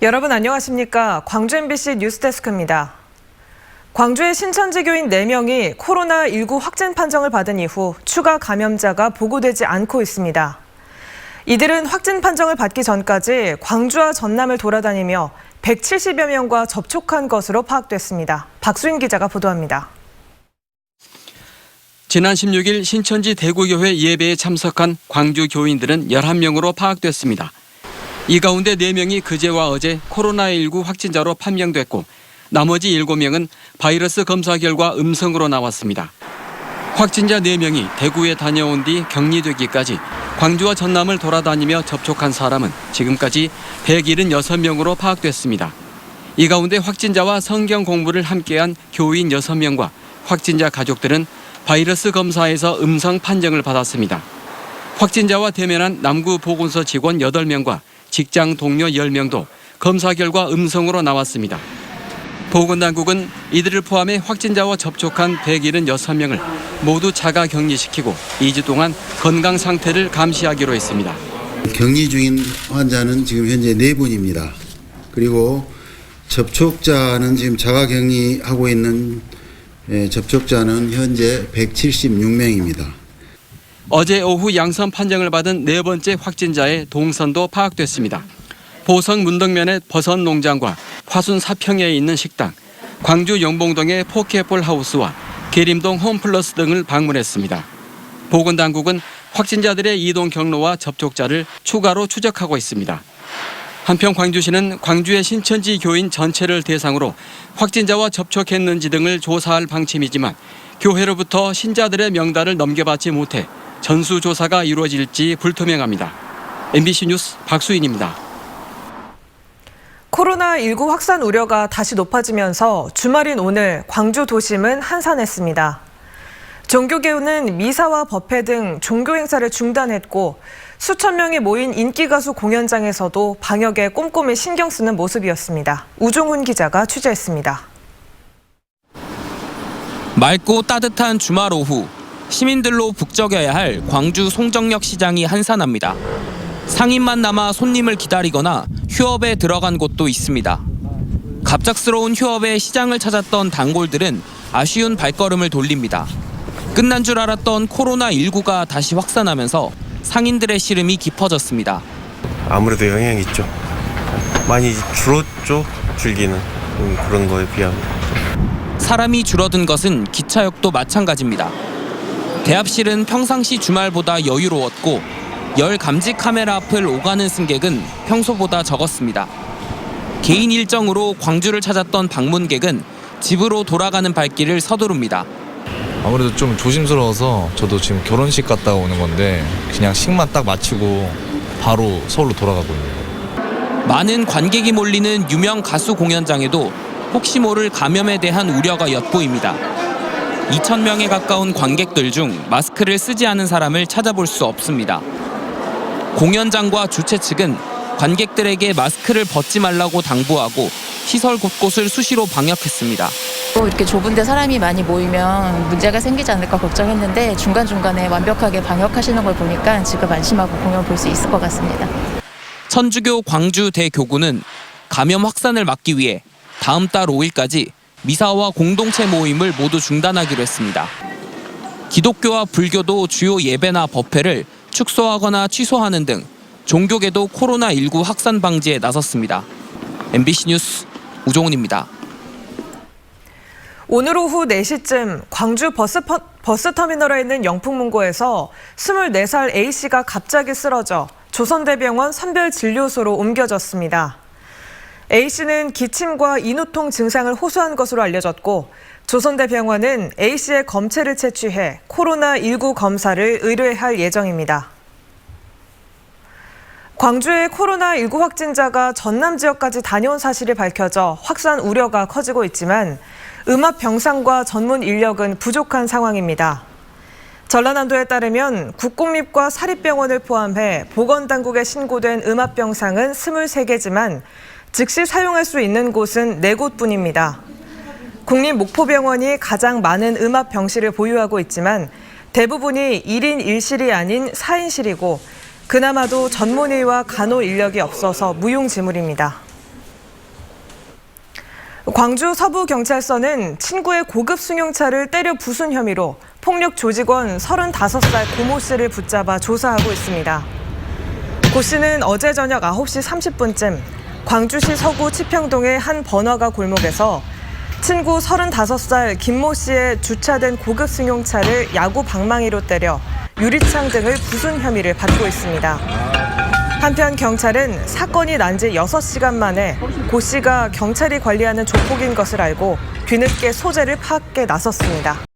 여러분 안녕하십니까? 광주 MBC 뉴스데스크입니다. 광주의 신천지 교인 4명이 코로나19 확진 판정을 받은 이후 추가 감염자가 보고되지 않고 있습니다. 이들은 확진 판정을 받기 전까지 광주와 전남을 돌아다니며 170여 명과 접촉한 것으로 파악됐습니다. 박수인 기자가 보도합니다. 지난 16일 신천지 대구교회 예배에 참석한 광주 교인들은 11명으로 파악됐습니다. 이 가운데 4명이 그제와 어제 코로나19 확진자로 판명됐고 나머지 7명은 바이러스 검사 결과 음성으로 나왔습니다. 확진자 4명이 대구에 다녀온 뒤 격리되기까지 광주와 전남을 돌아다니며 접촉한 사람은 지금까지 176명으로 파악됐습니다. 이 가운데 확진자와 성경 공부를 함께한 교인 6명과 확진자 가족들은 바이러스 검사에서 음성 판정을 받았습니다. 확진자와 대면한 남구보건소 직원 8명과 직장 동료 10명도 검사 결과 음성으로 나왔습니다. 보건당국은 이들을 포함해 확진자와 접촉한 176명을 모두 자가 격리시키고 2주 동안 건강 상태를 감시하기로 했습니다. 격리 중인 환자는 지금 현재 4분입니다. 그리고 접촉자는 지금 자가 격리하고 있는 접촉자는 현재 176명입니다. 어제 오후 양성 판정을 받은 4번째 확진자의 동선도 파악됐습니다. 보성 문덕면의 버섯 농장과 화순 사평에 있는 식당, 광주 영봉동의 포켓볼 하우스와 계림동 홈플러스 등을 방문했습니다. 보건당국은 확진자들의 이동 경로와 접촉자를 추가로 추적하고 있습니다. 한편 광주시는 광주의 신천지 교인 전체를 대상으로 확진자와 접촉했는지 등을 조사할 방침이지만 교회로부터 신자들의 명단을 넘겨받지 못해 전수조사가 이루어질지 불투명합니다. MBC 뉴스 박수인입니다. 코로나19 확산 우려가 다시 높아지면서 주말인 오늘 광주 도심은 한산했습니다. 종교계는 미사와 법회 등 종교 행사를 중단했고 수천 명이 모인 인기가수 공연장에서도 방역에 꼼꼼히 신경 쓰는 모습이었습니다. 우종훈 기자가 취재했습니다. 맑고 따뜻한 주말 오후, 시민들로 북적여야 할 광주 송정역 시장이 한산합니다. 상인만 남아 손님을 기다리거나 휴업에 들어간 곳도 있습니다. 갑작스러운 휴업에 시장을 찾았던 단골들은 아쉬운 발걸음을 돌립니다. 끝난 줄 알았던 코로나19가 다시 확산하면서 상인들의 시름이 깊어졌습니다. 아무래도 영향이 있죠. 많이 줄었죠, 줄기는. 그런 거에 비하면. 사람이 줄어든 것은 기차역도 마찬가지입니다. 대합실은 평상시 주말보다 여유로웠고 열 감지 카메라 앞을 오가는 승객은 평소보다 적었습니다. 개인 일정으로 광주를 찾았던 방문객은 집으로 돌아가는 발길을 서두릅니다. 아무래도 좀 조심스러워서 저도 지금 결혼식 갔다가 오는 건데 그냥 식만 딱 마치고 바로 서울로 돌아가고 있네요. 많은 관객이 몰리는 유명 가수 공연장에도 혹시 모를 감염에 대한 우려가 엿보입니다. 2,000명에 가까운 관객들 중 마스크를 쓰지 않은 사람을 찾아볼 수 없습니다. 공연장과 주최 측은 관객들에게 마스크를 벗지 말라고 당부하고 시설 곳곳을 수시로 방역했습니다. 이렇게 좁은데 사람이 많이 모이면 문제가 생기지 않을까 걱정했는데 중간중간에 완벽하게 방역하시는 걸 보니까 지금 안심하고 공연 볼 수 있을 것 같습니다. 천주교 광주 대교구는 감염 확산을 막기 위해 다음 달 5일까지 미사와 공동체 모임을 모두 중단하기로 했습니다. 기독교와 불교도 주요 예배나 법회를 축소하거나 취소하는 등 종교계도 코로나19 확산 방지에 나섰습니다. MBC 뉴스 우종훈입니다. 오늘 오후 4시쯤 광주 버스터미널에 있는 영풍문고에서 24살 A씨가 갑자기 쓰러져 조선대병원 선별진료소로 옮겨졌습니다. A씨는 기침과 인후통 증상을 호소한 것으로 알려졌고 조선대병원은 A씨의 검체를 채취해 코로나19 검사를 의뢰할 예정입니다. 광주의 코로나19 확진자가 전남 지역까지 다녀온 사실이 밝혀져 확산 우려가 커지고 있지만 음압 병상과 전문 인력은 부족한 상황입니다. 전라남도에 따르면 국공립과 사립병원을 포함해 보건당국에 신고된 음압 병상은 23개지만 즉시 사용할 수 있는 곳은 4곳뿐입니다. 국립목포병원이 가장 많은 음압 병실을 보유하고 있지만 대부분이 1인 1실이 아닌 4인실이고 그나마도 전문의와 간호 인력이 없어서 무용지물입니다. 광주 서부경찰서는 친구의 고급 승용차를 때려 부순 혐의로 폭력 조직원 35살 고모 씨를 붙잡아 조사하고 있습니다. 고 씨는 어제 저녁 9시 30분쯤 광주시 서구 치평동의 한 번화가 골목에서 친구 35살 김모 씨의 주차된 고급 승용차를 야구 방망이로 때려 유리창 등을 부순 혐의를 받고 있습니다. 한편 경찰은 사건이 난 지 6시간 만에 고 씨가 경찰이 관리하는 조폭인 것을 알고 뒤늦게 소재를 파악해 나섰습니다.